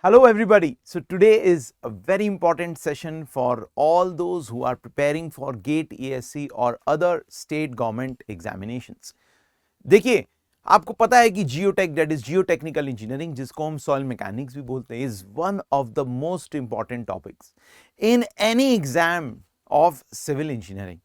Hello everybody. So today is a very important session for all those who are preparing for GATE ESC or other state government examinations. देखिए, आपको पता है कि geotech that is geotechnical engineering जिसको हम soil mechanics भी बोलते हैं is one of the most important topics in any exam of civil engineering.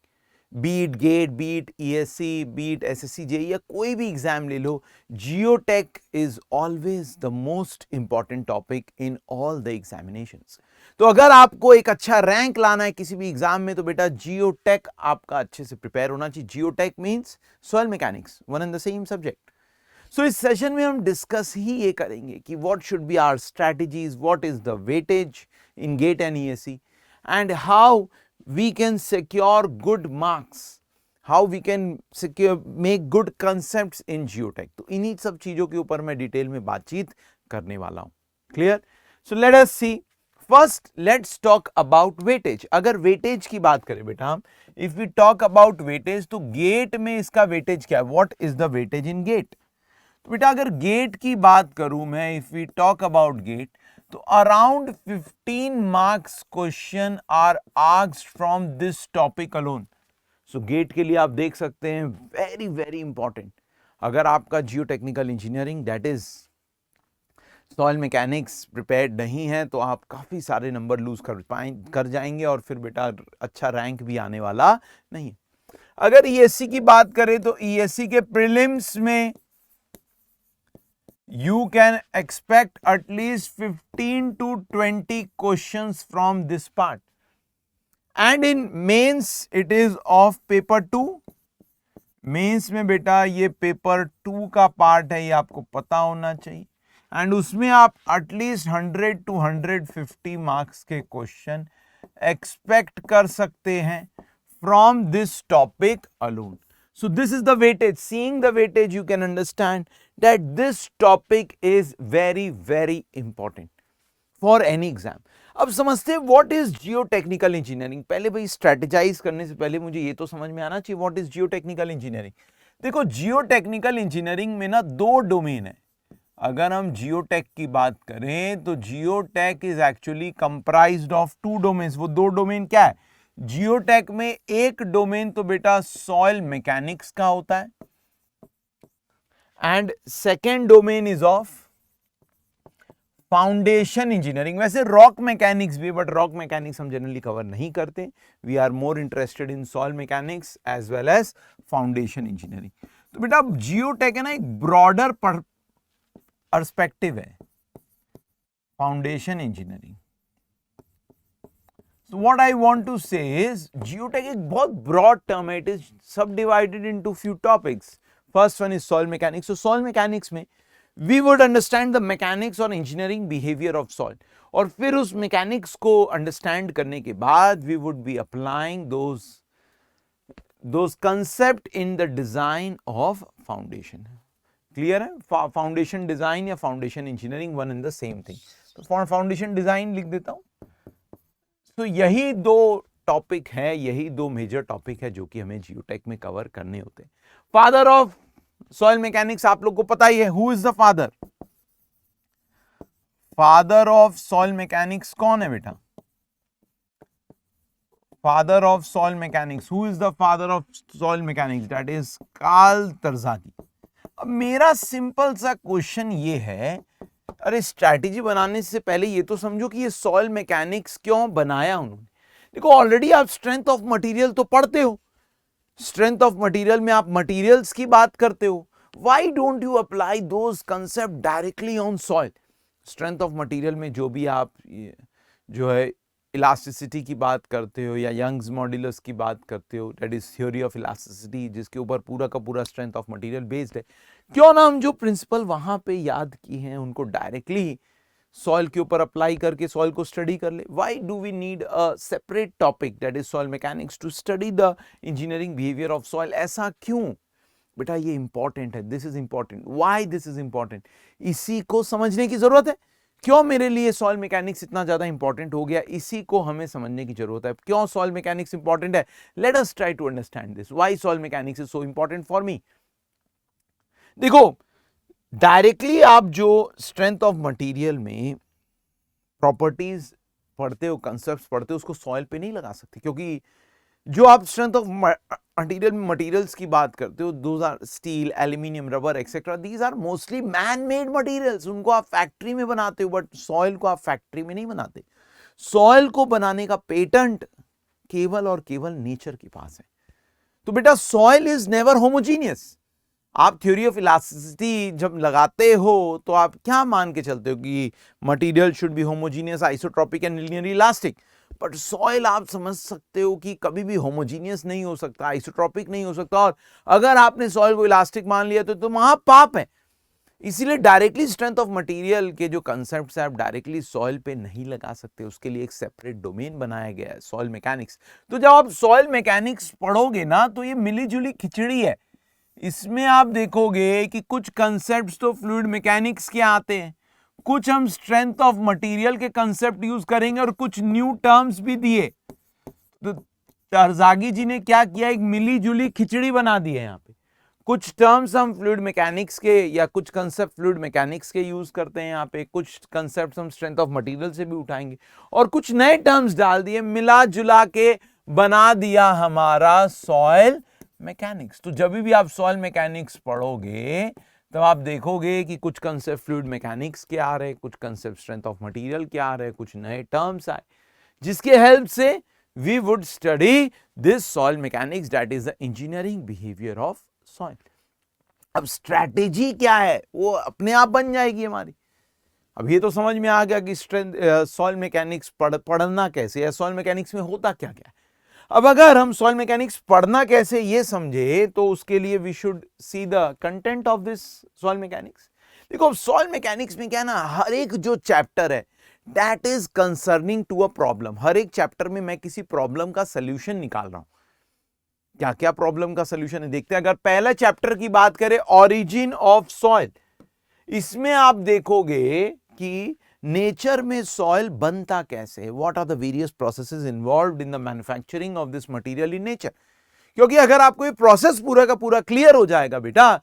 Be it GATE, be it ESC, be it SSC J या कोई भी एग्जाम ले लो, geotech is always the most important topic in all the examinations. तो अगर आपको एक अच्छा रैंक लाना है किसी भी एग्जाम में तो बेटा जियोटेक आपका अच्छे से प्रिपेयर होना चाहिए. Geotech means soil mechanics, one and the same subject. So इस सेशन में हम डिस्कस ही ये करेंगे कि what should be our strategies, what is the weightage in GATE and ESC and how we can secure good marks, how we can make good concepts in geotech. तो इन्हीं सब चीजों के ऊपर मैं डिटेल में बातचीत करने वाला हूं. Clear? So let us see. First let's talk about weightage. अगर वेटेज की बात करें बेटा हम, if we talk about weightage तो गेट में इसका वेटेज क्या है, what is the weightage in GATE. तो बेटा अगर गेट की बात करूं मैं, if we talk about GATE, तो around 15 marks question are asked from this topic alone. So GATE के लिए आप देख सकते हैं वेरी वेरी इंपॉर्टेंट. अगर आपका geotechnical engineering that is soil mechanics prepared नहीं है तो आप काफी सारे नंबर लूज कर जाएंगे और फिर बेटा अच्छा रैंक भी आने वाला नहीं. अगर ईएससी की बात करें तो ईएससी के प्रीलिम्स में you can expect at least 15 to 20 questions from this part, and in mains it is of paper 2. Mains में बेटा ये पेपर 2 का पार्ट है, ये आपको पता होना चाहिए. एंड उसमें आप एटलीस्ट 100 to 150 मार्क्स के क्वेश्चन एक्सपेक्ट कर सकते हैं from this topic alone. So this is the weightage. Seeing the weightage, you can understand that this topic is very, very important for any exam. अब समझते हैं what is geotechnical engineering. पहले भाई strategize करने से पहले मुझे ये तो समझ में आना चाहिए what is geotechnical engineering. देखो geotechnical engineering में ना दो डोमेन है. अगर हम जियोटेक की बात करें तो geotech is actually comprised of two domains. वो दो डोमेन क्या है जियोटेक में? एक डोमेन तो बेटा सॉइल मैकेनिक्स का होता है and second domain is of foundation engineering. वैसे रॉक मैकेनिक्स भी, बट रॉक मैकेनिक्स हम जनरली कवर नहीं करते. We are more interested in soil mechanics as well as foundation engineering. तो बेटा जियोटेक है ना एक ब्रॉडर पर्सपेक्टिव है foundation engineering. So what I want to say is geotech एक बहुत broad term है. It is subdivided into few topics. First one is soil mechanics. So soil mechanics में we would understand the mechanics or engineering behavior of soil. और फिर उस mechanics को understand करने के बाद we would be applying those concept in the design of foundation. Clear है? Foundation design या foundation engineering one and the same thing. तो foundation design लिख देता हूँ. तो यही दो टॉपिक है, यही दो मेजर टॉपिक है जो कि हमें जियोटेक में कवर करने होते हैं. फादर ऑफ सॉइल मैकेनिक्स आप लोग को पता ही है. Who is the father? Father of soil mechanics कौन है बेटा? Father of soil mechanics, who is the father of soil mechanics? That is Karl Terzaghi. अब मेरा सिंपल सा क्वेश्चन ये है, अरे स्ट्रैटेजी बनाने से पहले ये तो समझो कि ये सॉइल मैकेनिक्स क्यों बनाया उन्होंने. देखो ऑलरेडी आप स्ट्रेंथ ऑफ मटेरियल तो पढ़ते हो. स्ट्रेंथ ऑफ मटेरियल में आप मटेरियल्स की बात करते हो. Why don't you apply those concept directly on soil? Strength of material में जो भी आप जो है इलास्टिसिटी की बात करते हो या यंग्स मॉड्यूलस की बात करते हो, that is theory of elasticity, जिसके ऊपर पूरा का पूरा स्ट्रेंथ ऑफ मटेरियल बेस्ड है. क्यों ना हम जो प्रिंसिपल वहां पे याद किए हैं उनको डायरेक्टली सॉइल के ऊपर अप्लाई करके सॉइल को स्टडी कर ले. Why do we need a separate topic that is soil mechanics to study the engineering behaviour of soil? ऐसा क्यों बेटा? ये इंपॉर्टेंट है. This is important. Why this is important? इसी को समझने की जरूरत है. क्यों मेरे लिए सॉइल मैकेनिक्स इतना ज्यादा इंपॉर्टेंट हो गया, इसी को हमें समझने की जरूरत है. क्यों सॉइल मैकेनिक्स इंपॉर्टेंट है? Let us try to understand this. Why soil mechanics is so important for me. देखो डायरेक्टली आप जो स्ट्रेंथ ऑफ मटेरियल में प्रॉपर्टीज पढ़ते हो, कंसेप्ट पढ़ते हो, उसको सॉइल पे नहीं लगा सकते, क्योंकि जो आप स्ट्रेंथ ऑफ मटेरियल्स की बात करते हो, those are steel, aluminium, rubber etcetera, these are mostly man made materials. उनको आप फैक्ट्री में बनाते हो, बट सॉइल को आप फैक्ट्री में नहीं बनाते। सॉइल को बनाने का पेटेंट केवल और केवल नेचर के पास है। तो बेटा सॉइल इज नेवर होमोजीनियस। आप थ्योरी ऑफ इलास्टिसिटी जब लगाते हो तो आप क्या मान के चलते हो कि material should be homogeneous, isotropic and linearly elastic. But soil आप समझ सकते हो कि कभी भी होमोजीनियस नहीं हो सकता, आइसोट्रॉपिक नहीं हो सकता, और अगर आपने सॉइल को इलास्टिक मान लिया तो वहां पाप है। इसीलिए डायरेक्टली स्ट्रेंथ ऑफ मटेरियल के जो कंसेप्ट्स हैं आप डायरेक्टली सॉइल पे नहीं लगा सकते, उसके लिए एक सेपरेट डोमेन बनाया गया है, सॉइल मैकेनिक्स। तो जब आप सॉइल मैकेनिक्स पढ़ोगे ना तो ये मिली जुली खिचड़ी है। इसमें आप देखोगे कि कुछ कंसेप्ट्स तो फ्लूइड मैकेनिक्स के आते हैं, कुछ हम स्ट्रेंथ ऑफ मटेरियल के कंसेप्ट यूज करेंगे, और कुछ न्यू टर्म्स भी दिए। तो तरजागी जी ने क्या किया, एक मिली जुली खिचड़ी बना दी है। यहां पे कुछ टर्म्स हम फ्लूइड मैकेनिक्स के या कुछ कंसेप्ट फ्लूइड मैकेनिक्स के यूज करते हैं, यहाँ पे कुछ कंसेप्ट हम स्ट्रेंथ ऑफ मटेरियल से भी उठाएंगे, और कुछ नए टर्म्स डाल दिए, मिला जुला के बना दिया हमारा सॉइल मैकेनिक्स। तो जब भी आप सॉइल मैकेनिक्स पढ़ोगे तब आप देखोगे कि कुछ कंसेप्ट फ्लूइड मैकेनिक्स के आ रहे, कुछ कंसेप्ट स्ट्रेंथ ऑफ मटेरियल के आ रहे, कुछ नए टर्म्स आए, जिसके हेल्प से we would study this soil mechanics, that is the engineering behaviour of soil. अब स्ट्रैटेजी क्या है वो अपने आप बन जाएगी हमारी। अब ये तो समझ में आ गया कि स्ट्रेंथ सॉइल मैकेनिक्स पढ़ना कैसे है, सॉइल मैकेनिक्स में होता क्या क्या है। अब अगर हम सॉइल मैकेनिक्स पढ़ना कैसे ये समझे तो उसके लिए we should see the content of this soil mechanics. देखो सॉइल मैकेनिक्स में क्या है ना, हर एक जो चैप्टर है that is concerning to a problem. हर एक चैप्टर में मैं किसी प्रॉब्लम का सोल्यूशन निकाल रहा हूं। क्या क्या प्रॉब्लम का सोल्यूशन है देखते हैं। अगर पहला चैप्टर की बात करें, ओरिजिन ऑफ सॉइल, इसमें आप देखोगे कि नेचर में सॉइल बनता कैसे है, what are the various processes involved in the manufacturing of this material in nature. क्योंकि अगर आपको ये प्रोसेस पूरा का पूरा क्लियर हो जाएगा बेटा,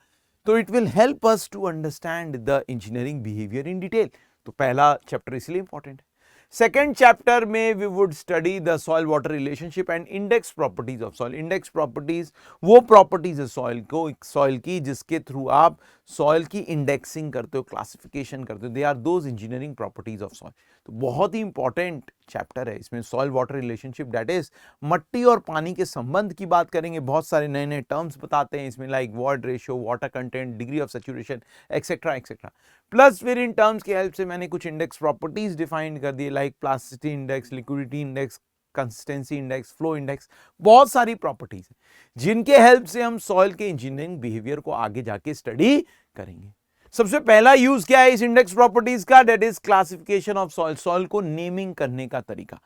तो it will help us to understand the engineering behaviour in detail. तो पहला चैप्टर इसलिए इंपॉर्टेंट है। सेकेंड चैप्टर में we would study the soil water relationship and index properties of soil. Index properties वो प्रॉपर्टीज है सॉइल की जिसके through आप सॉइल की इंडेक्सिंग करते हो, क्लासिफिकेशन करते हो। They are those engineering properties of soil. तो बहुत ही इंपॉर्टेंट चैप्टर है। इसमें soil water relationship that is मट्टी और पानी के संबंध की बात करेंगे। बहुत सारे नए नए टर्म्स बताते हैं इसमें, like void ratio, water content, degree of saturation etcetera etcetera. Plus फिर इन टर्म्स की हेल्प से मैंने कुछ इंडेक्स प्रॉपर्टीज डिफाइन कर दी, like plasticity index, liquidity index, consistency index, flow index. बहुत सारी प्रॉपर्टीज हैं जिनके हेल्प से हम सॉइल के इंजीनियरिंग बिहेवियर को आगे जाके स्टडी करेंगे। सबसे पहला यूज क्या है इस इंडेक्स प्रॉपर्टीज का, that is classification of soil. Soil को नेमिंग करने का तरीका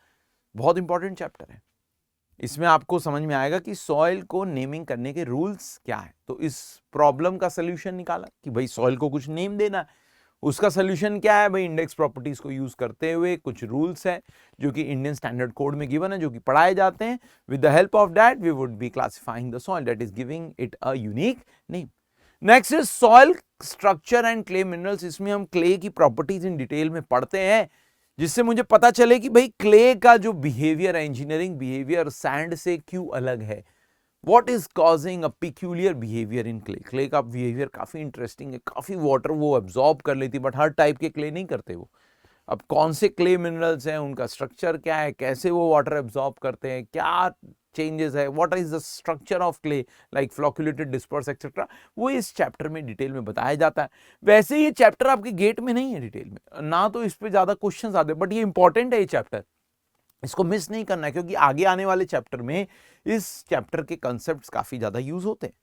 बहुत इंपॉर्टेंट चैप्टर है। इसमें आपको समझ में आएगा कि सॉइल को नेमिंग करने के रूल्स क्या है। तो इस प्रॉब्लम का सोल्यूशन निकाला कि भाई सॉइल को कुछ नेम देना है, उसका सोल्यूशन क्या है भाई, इंडेक्स प्रॉपर्टीज को यूज करते हुए कुछ रूल्स है जो कि इंडियन स्टैंडर्ड कोड में गिवन है, जो कि पढ़ाए जाते हैं। With the help of that we would be classifying the soil, that is giving it a unique name. Next is soil structure and clay minerals. इसमें हम क्ले की प्रॉपर्टीज इन डिटेल में पढ़ते हैं, जिससे मुझे पता चले कि भाई क्ले का जो बिहेवियर है, इंजीनियरिंग बिहेवियर सैंड से क्यों अलग है। What is causing a peculiar behavior in clay? Clay का बिहेवियर काफी इंटरेस्टिंग है। काफी वाटर वो एब्जॉर्ब कर लेती, बट हर टाइप के क्ले नहीं करते वो। अब कौन से क्ले मिनरल्स हैं, उनका स्ट्रक्चर क्या है, कैसे वो वाटर एब्जॉर्ब करते हैं, क्या चेंजेस है, what is the structure of clay, like flocculated, disperse etcetera, वो इस चैप्टर में डिटेल में बताया जाता है। वैसे ये चैप्टर आपके गेट में नहीं है डिटेल में, ना तो इस पे ज्यादा क्वेश्चंस आते, बट ये इंपॉर्टेंट है ये चैप्टर, इसको मिस नहीं करना है, क्योंकि आगे आने वाले चैप्टर में इस चैप्टर के कॉन्सेप्ट्स काफी ज्यादा यूज होते हैं।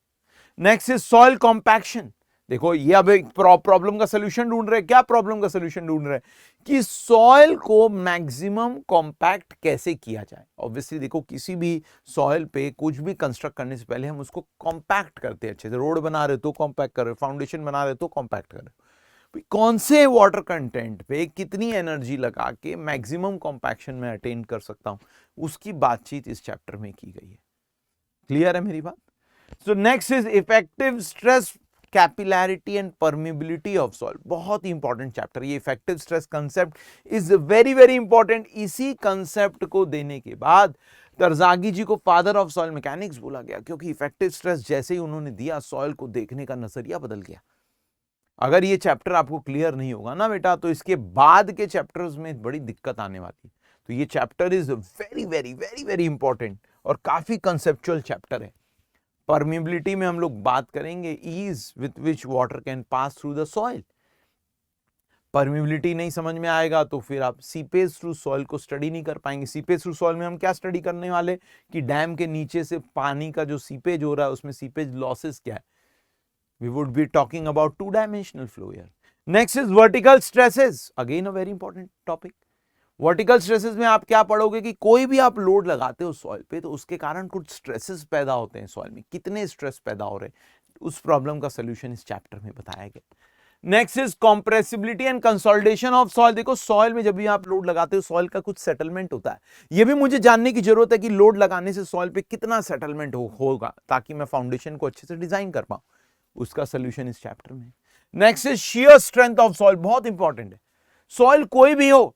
Next is soil compaction. देखो ये अब एक प्रॉब्लम का सोल्यूशन ढूंढ रहे हैं। क्या प्रॉब्लम का सोल्यूशन ढूंढ रहे हैं कि सॉइल को मैक्सिमम कॉम्पैक्ट कैसे किया जाए। ऑब्वियसली देखो किसी भी सॉइल पे कुछ भी कंस्ट्रक्ट करने से पहले हम उसको कॉम्पैक्ट करते हैं अच्छे से। रोड बना रहे हो तो कॉम्पैक्ट कर रहे हो, फाउंडेशन बना रहे हो तो कॉम्पैक्ट कर रहे हो। कौन से वाटर कंटेंट पे कितनी एनर्जी लगा के मैक्सिमम कॉम्पैक्शन में अटेन कर सकता हूं, उसकी बातचीत इस चैप्टर में की गई है। क्लियर है मेरी बात? So next is effective stress capillarity and permeability of soil, बहुत ही इंपॉर्टेंट चैप्टर। ये effective stress concept is very very important. इसी कंसेप्ट को देने के बाद तरजागी जी को फादर ऑफ सॉइल मैकेनिक्स बोला गया, क्योंकि इफेक्टिव स्ट्रेस जैसे ही उन्होंने दिया, सॉइल को देखने का नजरिया बदल गया। अगर ये चैप्टर आपको क्लियर नहीं होगा ना बेटा, तो इसके बाद के चैप्टर्स में बड़ी दिक्कत आने वाली है। तो ये chapter is very very very very important और काफी कंसेप्चुअल चैप्टर है। परमिबिलिटी में हम लोग बात करेंगे ease with which water can pass through the soil. Permeability नहीं समझ में आएगा तो फिर आप सीपेज थ्रू सॉइल को स्टडी नहीं कर पाएंगे। सीपेज थ्रू सॉइल में हम क्या स्टडी करने वाले कि डैम के नीचे से पानी का जो सीपेज हो रहा है उसमें सीपेज लॉसेस क्या है। We would be talking about two-dimensional flow here. Next is vertical stresses. Again a very important topic. Vertical stresses में आप क्या पढ़ोगे कि कोई भी आप लोड लगाते हो सॉइल पे तो उसके कारण कुछ स्ट्रेसेस पैदा होते हैं सॉइल में। कितने स्ट्रेस पैदा हो रहे हैं उस प्रॉब्लम का सोल्यूशन इस चैप्टर में बताया गया। Next is compressibility and consolidation of soil. देखो सॉइल में जब भी आप लोड लगाते हो सॉइल का कुछ सेटलमेंट होता है। यह भी मुझे जानने की जरूरत है कि लोड लगाने से सॉइल पे कितना सेटलमेंट होगा ताकि मैं फाउंडेशन को अच्छे से डिजाइन कर पाऊं। उसका सोल्यूशन इस चैप्टर में। Next is shear strength of soil, बहुत इंपॉर्टेंट है। सॉइल कोई भी हो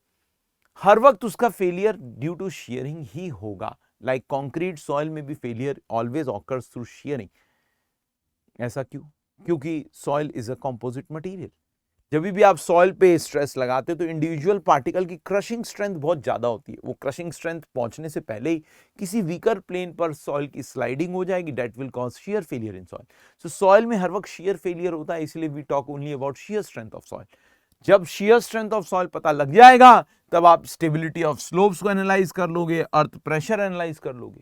हर वक्त उसका फेलियर ड्यू टू शियरिंग ही होगा। लाइक कंक्रीट सॉइल में भी failure always occurs through shearing. ऐसा क्यों? क्योंकि soil is a composite material. जब भी आप सॉइल पे स्ट्रेस लगाते हो तो इंडिविजुअल पार्टिकल की क्रशिंग स्ट्रेंथ बहुत ज्यादा होती है। वो क्रशिंग स्ट्रेंथ पहुंचने से पहले ही किसी वीकर प्लेन पर सॉइल की स्लाइडिंग हो जाएगी, that will cause shear failure in soil. So soil में हर वक्त शियर फेलियर होता है, इसलिए we talk only about shear strength of soil. जब शियर स्ट्रेंथ ऑफ सॉइल पता लग जाएगा तब आप स्टेबिलिटी ऑफ स्लोप्स को एनालाइज कर लोगे, अर्थ प्रेशर एनालाइज कर लोगे,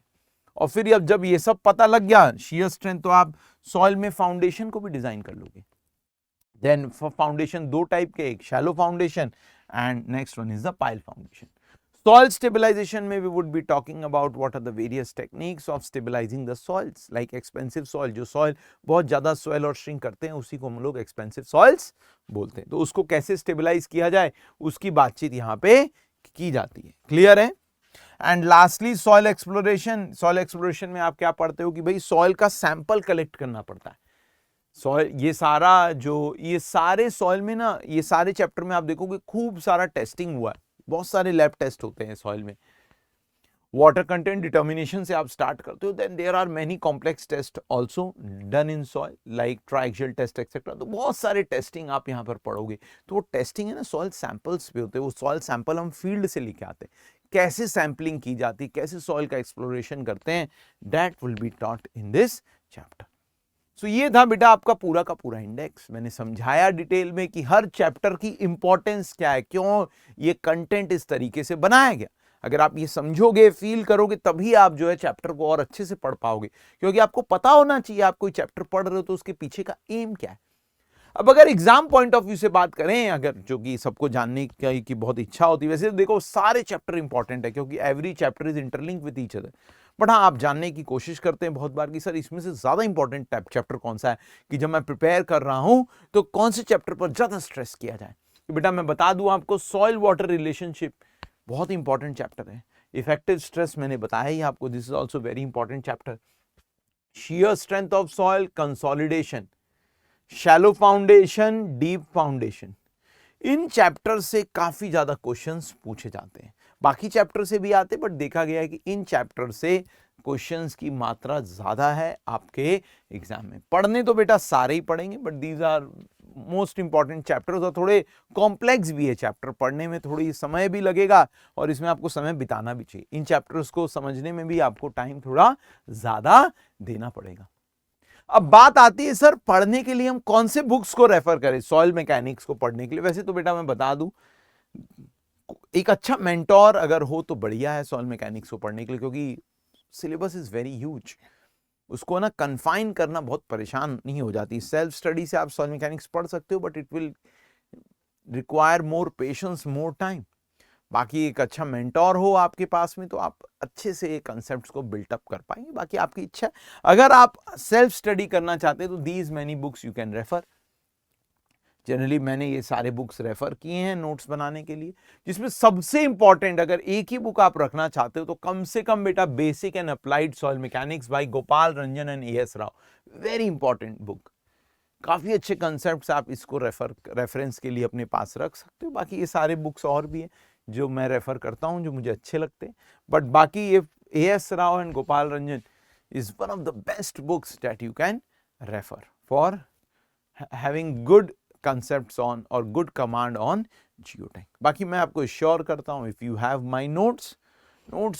और फिर जब ये सब पता लग गया शियर स्ट्रेंथ, तो आप सॉइल में फाउंडेशन को भी डिजाइन कर लोगे। देन फाउंडेशन दो टाइप के, एक shallow foundation and next one is the pile foundation. Soil stabilisation में we would be talking about what are the various techniques of stabilising the soils. Like expensive soil, जो soil बहुत ज्यादा soil और shrink करते हैं उसी को हम लोग एक्सपेंसिव सॉइल्स बोलते हैं। तो उसको कैसे स्टेबलाइज किया जाए उसकी बातचीत यहाँ पे की जाती है। क्लियर है? And lastly soil exploration. Soil exploration में आप क्या पढ़ते हो कि भाई सॉइल का सैंपल कलेक्ट करना पड़ता है। सॉइल, ये सारे सॉइल में ना, ये सारे चैप्टर में आप देखोगे खूब सारा टेस्टिंग हुआ है, बहुत सारे लैब टेस्ट होते हैं सॉइल में। वाटर कंटेंट डिटर्मिनेशन से आप स्टार्ट करते हो, then there are many complex test also done in soil like triaxial test etcetera. तो बहुत सारे टेस्टिंग आप यहाँ पर पढ़ोगे। तो वो टेस्टिंग है ना सॉइल सैंपल्स पे होते हैं। वो सॉइल सैंपल हम फील्ड से लेके आते हैं, कैसे सैंपलिंग की जाती है, कैसे सॉइल का एक्सप्लोरेशन करते हैं, that will be taught in this chapter. So ये था बेटा आपका पूरा का पूरा इंडेक्स। मैंने समझाया डिटेल में कि हर चैप्टर की इंपॉर्टेंस क्या है, क्यों ये कंटेंट इस तरीके से बनाया गया। अगर आप ये समझोगे, फील करोगे, तभी आप जो है चैप्टर को और अच्छे से पढ़ पाओगे। क्योंकि आपको पता होना चाहिए आप कोई चैप्टर पढ़ रहे हो तो उसके पीछे का एम क्या है। अब अगर एग्जाम पॉइंट ऑफ व्यू से बात करें, अगर जो कि सबको जानने की बहुत इच्छा होती है, वैसे तो देखो सारे चैप्टर इंपॉर्टेंट है क्योंकि every chapter is interlink with each other. But हाँ, आप जानने की कोशिश करते हैं बहुत बार कि सर इसमें से ज्यादा इंपॉर्टेंट चैप्टर कौन सा है, कि जब मैं प्रिपेयर कर रहा हूं तो कौन से चैप्टर पर ज्यादा स्ट्रेस किया जाए। तो बेटा मैं बता दूं आपको, सॉइल वाटर रिलेशनशिप बहुत इंपॉर्टेंट चैप्टर है। इफेक्टिव स्ट्रेस मैंने बताया ही आपको, this is also very important chapter. Shear strength of soil, consolidation, shallow foundation, deep foundation, in chapter से काफी ज्यादा क्वेश्चंस पूछे जाते हैं। बाकी चैप्टर से भी आते, बट देखा गया है कि इन चैप्टर से क्वेश्चंस की मात्रा ज्यादा है आपके एग्जाम में। पढ़ने तो बेटा सारे ही पढ़ेंगे, but these are most important chapters, और थोड़े कॉम्प्लेक्स भी है चैप्टर, पढ़ने में थोड़ी समय भी लगेगा और इसमें आपको समय बिताना भी चाहिए। इन चैप्टर्स को समझने में भी आपको टाइम थोड़ा ज्यादा देना पड़ेगा। अब बात आती है सर पढ़ने के लिए हम कौन से बुक्स को रेफर करें सॉइल मैकेनिक्स को पढ़ने के लिए। वैसे तो बेटा मैं बता दूं, एक अच्छा मेंटोर अगर हो तो बढ़िया है सॉइल मैकेनिक्स को पढ़ने के लिए, क्योंकि सिलेबस इज वेरी ह्यूज। उसको ना कन्फाइन करना बहुत परेशान नहीं हो जाती। सेल्फ स्टडी से आप सॉइल मैकेनिक्स पढ़ सकते हो, but it will require more patience, more time. बाकी एक अच्छा मेंटोर हो आपके पास में तो आप अच्छे से कंसेप्ट्स को बिल्टअप कर पाएंगे। बाकी आपकी इच्छा है। अगर आप सेल्फ स्टडी करना चाहते हैं तो these many books you can refer. Generally मैंने ये सारे बुक्स रेफर किए हैं नोट्स बनाने के लिए, जिसमें सबसे इंपॉर्टेंट अगर एक ही बुक आप रखना चाहते हो तो कम से कम बेटा basic and applied soil mechanics by Gopal Ranjan and A S Rao, very important book. काफ़ी अच्छे कंसेप्ट्स आप इसको रेफरेंस के लिए अपने पास रख सकते हो। बाकी ये सारे बुक्स और भी हैं जो मैं रेफर करता हूँ, जो मुझे अच्छे लगते हैं। बट बाकी ये A.S. Rao and Gopal Ranjan is one of the best books that you can refer for having good concepts on or good command on geotech. बाकी मैं आपको श्योर करता हूँ, if you have my notes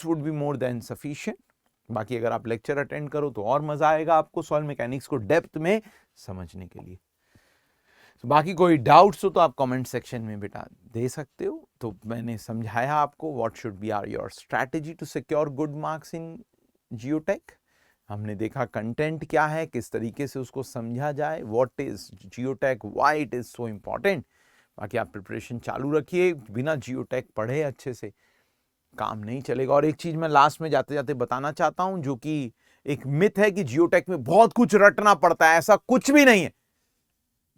would be more than sufficient. बाकी अगर आप lecture attend करो तो और मजा आएगा आपको सॉइल मैकेनिक्स को डेप्थ में समझने के लिए। तो बाकी कोई डाउट्स हो तो आप कमेंट सेक्शन में बेटा दे सकते हो। तो मैंने समझाया आपको what should be are your strategy to secure good marks in geotech. हमने देखा कंटेंट क्या है, किस तरीके से उसको समझा जाए, what is geotech, why it is so important. बाकी आप प्रिपरेशन चालू रखिए, बिना जियोटेक पढ़े अच्छे से काम नहीं चलेगा। और एक चीज मैं लास्ट में जाते जाते बताना चाहता हूं, जो कि एक मिथ है कि जियोटेक में बहुत कुछ रटना पड़ता है, ऐसा कुछ भी नहीं है।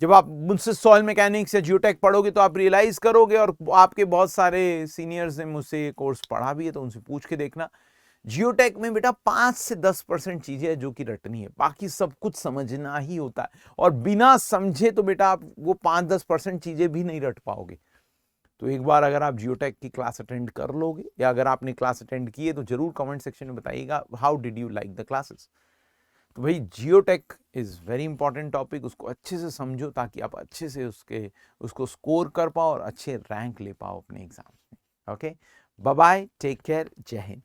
जब आप मुझसे सॉइल मैकेनिक्स या जियोटेक पढ़ोगे तो आप रियलाइज करोगे, और आपके बहुत सारे सीनियर्स ने मुझसे कोर्स पढ़ा भी है तो उनसे पूछ के देखना, जियोटेक में बेटा 5 से 10% चीजें हैं जो कि रटनी है, बाकी सब कुछ समझना ही होता है। और बिना समझे तो बेटा आप वो 5-10% चीजें भी नहीं रट पाओगे। तो एक बार अगर आप जियोटेक की क्लास अटेंड कर लोगे, या अगर आपने क्लास अटेंड की है तो जरूर कमेंट सेक्शन में बताइएगा how did you like the classes. तो भाई geotech is very important topic, उसको अच्छे से समझो ताकि आप अच्छे से उसको स्कोर कर पाओ और अच्छे रैंक ले पाओ अपने एग्जाम्स में। Okay, bye bye, take care, Jai Hind.